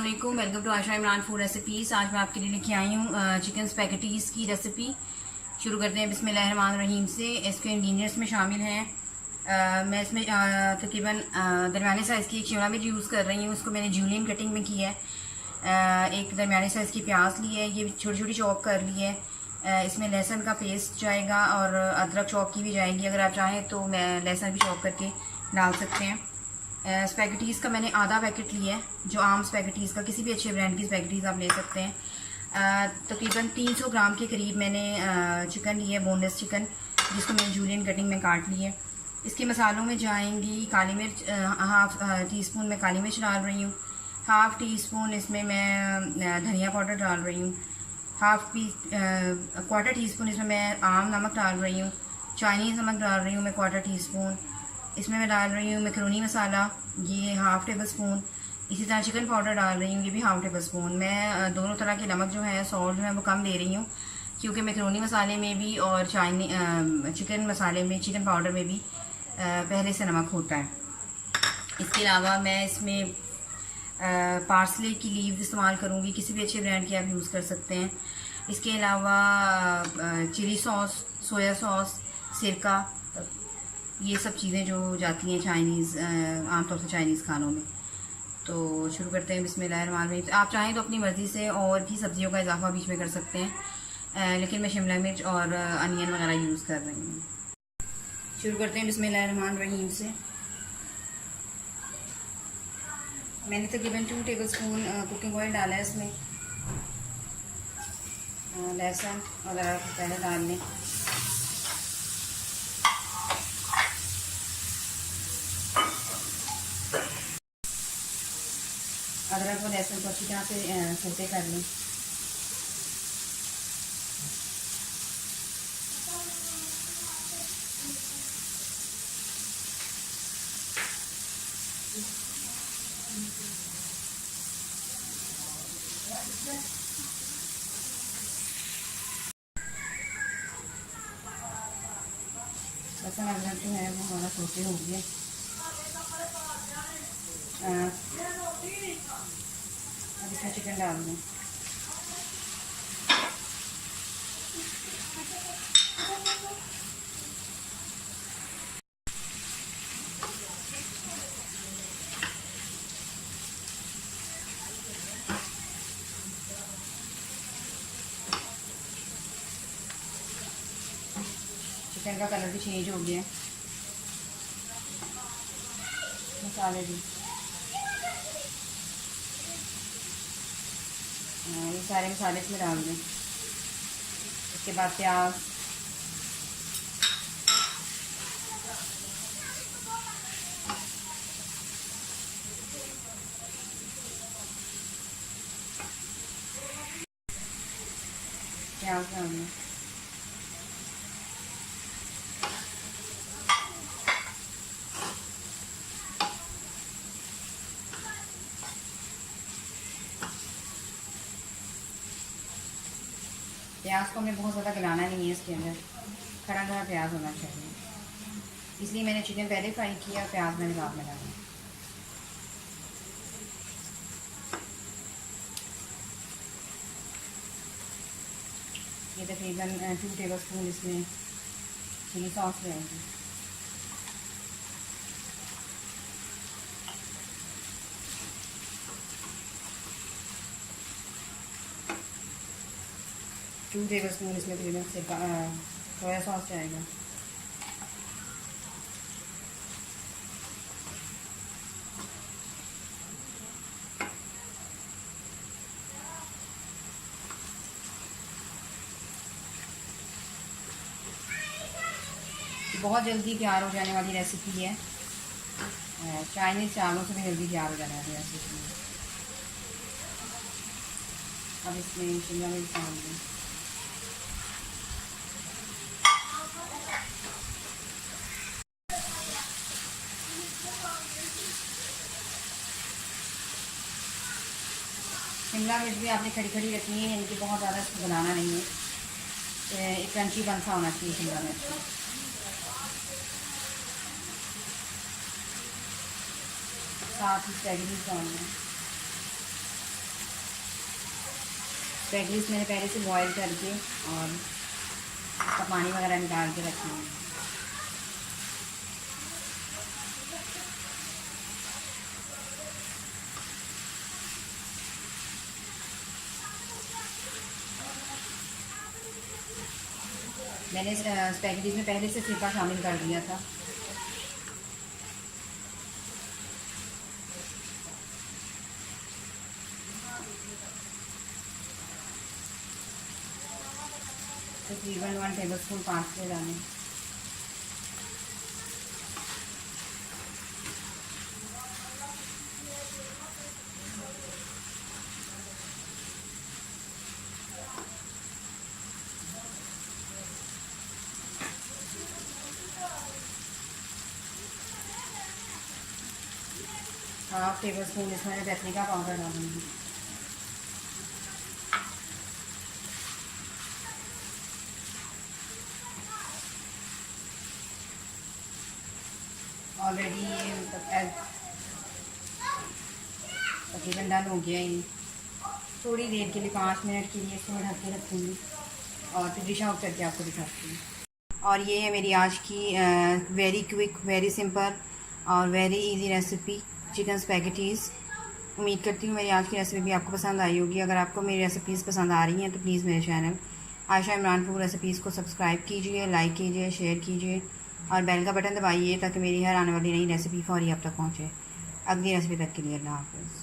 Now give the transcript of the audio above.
अस्सलाम वालेकुम, welcome to Asha Imran food recipes. आज मैं आपके लिए लेके आई हूँ चिकन स्पैगेटीज़ की रेसिपी। शुरू करते हैं बिस्मिल्लाहिर्रहमानिर्रहीम से। इसके इंग्रेडिएंट्स में शामिल हैं मैं इसमें तकरीबन दरमियाने साइज़ की एक शिमला मिर्च यूज़ कर रही हूँ। उसको मैंने जूलियन कटिंग में किया है। एक दरमियाने साइज़ की प्याज ली है, ये छोटी छोटी चॉप कर ली है। इसमें लहसुन का पेस्ट जाएगा और अदरक चॉप की भी जाएगी। अगर आप चाहें तो मैं लहसुन भी चॉप करके डाल सकते हैं। स्पैगेटीज़ का मैंने आधा पैकेट लिया है, जो आम स्पैगेटीज़ का, किसी भी अच्छे ब्रांड की स्पैगेटीज़ आप ले सकते हैं। तकरीबन 300 ग्राम के करीब मैंने चिकन लिया है, बोनलेस चिकन, जिसको मैंने जूलियन कटिंग में काट ली है। इसके मसालों में जाएंगी काली मिर्च, हाफ टी स्पून में काली मिर्च डाल रही हूँ। हाफ टी स्पून इसमें मैं धनिया पाउडर डाल रही हूँ। क्वार्टर टी स्पून इसमें मैं आम नमक डाल रही हूँ। चाइनीज़ नमक डाल रही हूँ मैं क्वार्टर टी स्पून। इसमें मैं डाल रही हूँ मैक्रोनी मसाला, ये हाफ़ टेबल स्पून। इसी तरह चिकन पाउडर डाल रही हूँ, ये भी हाफ़ टेबल स्पून। मैं दोनों तरह के नमक जो है, सॉल्ट जो है, वो कम ले रही हूँ, क्योंकि मैक्रोनी मसाले में भी और चिकन मसाले में, चिकन पाउडर में भी पहले से नमक होता है। इसके अलावा मैं इसमें पार्सले की लीव इस्तेमाल करूँगी, किसी भी अच्छे ब्रांड की आप यूज़ कर सकते हैं। इसके अलावा चिली सॉस, सोया सॉस, सिरका, ये सब चीज़ें जो जाती हैं चाइनीज़, आमतौर से चाइनीज़ खानों में। तो शुरू करते हैं बिस्मिल्लाहिर्रहमानिर्रहीम। आप चाहें तो अपनी मर्ज़ी से और भी सब्जियों का इजाफा बीच में कर सकते हैं, लेकिन मैं शिमला मिर्च और अनियन वगैरह यूज़ कर रही हूँ। शुरू करते हैं बिस्मिल्लाहिर्रहमानिर्रहीम से। मैंने तकरीबन 2 टेबल स्पून कुकिंग ऑयल डाला है इसमें। लहसुन वगैरह पहले डाल लें। अदरक और लहसुन को अच्छी तरह से सौते कर लें। लहसुन अदरक जो है वो हमारा सौते हो गया। अब इसमें चिकन डाल दें। चिकन का कलर भी चेंज हो गया। मसाले भी, ये सारे मसाले इसमें डाल दें। उसके बाद प्याज, डाल दें। प्याज को हमें बहुत ज़्यादा गलाना नहीं है, इसके अंदर खड़ा खड़ा प्याज होना चाहिए, इसलिए मैंने चिकन पहले फ्राई किया, प्याज मैंने बाद में डाला। ये तकरीबन 2 टेबल स्पून इसमें चिली सॉस रहेगी। टू टेबल स्पून इसमें तकरीबन सोया सॉस जाएगा। बहुत जल्दी तैयार हो जाने वाली रेसिपी है, चाइनीज़ चावलों से भी जल्दी तैयार हो जाने वाली रेसिपी है। अब इसमें शिमला मिर्च डाल दें। शिमला मिर्च भी आपने खड़ी खड़ी रखनी है, इनकी बहुत ज़्यादा इसको बनाना नहीं है, एक क्रंची बन सा होना चाहिए शिमला मिर्च। साथ ही स्पैगेटी डालना है। स्पैगेटीज मैंने पहले से बॉईल करके और उसका पानी वगैरह निकाल के रखा है। मैंने स्पैगेटीज में पहले से सिरका शामिल कर दिया था। तकरीबन 1 टेबलस्पून पास्ता डालें। हाफ टेबल स्पून इसमें पेपरिका पाउडर डालूंगी। ऑलरेडी ये तकरीबन डन हो गया ये। थोड़ी देर के लिए 5 मिनट के लिए इसको मैं ढक के रखूँगी और फिर डिश आउट करके आपको दिखाती हूँ। और ये है मेरी आज की वेरी क्विक, वेरी सिंपल और very easy recipe chicken spaghettis. उम्मीद करती हूँ मेरी आज की रेसिपी भी आपको पसंद आई होगी। अगर आपको मेरी रेसिपीज़ पसंद आ रही हैं तो प्लीज़ मेरे channel Ayesha Imran food recipes को सब्सक्राइब कीजिए, लाइक कीजिए, शेयर कीजिए और बेल का बटन दबाइए ताकि मेरी हर आने वाली नई रेसिपी फौरी आप तक पहुँचे। अगली रेसिपी तक के लिए अल्लाह हाफ़िज़।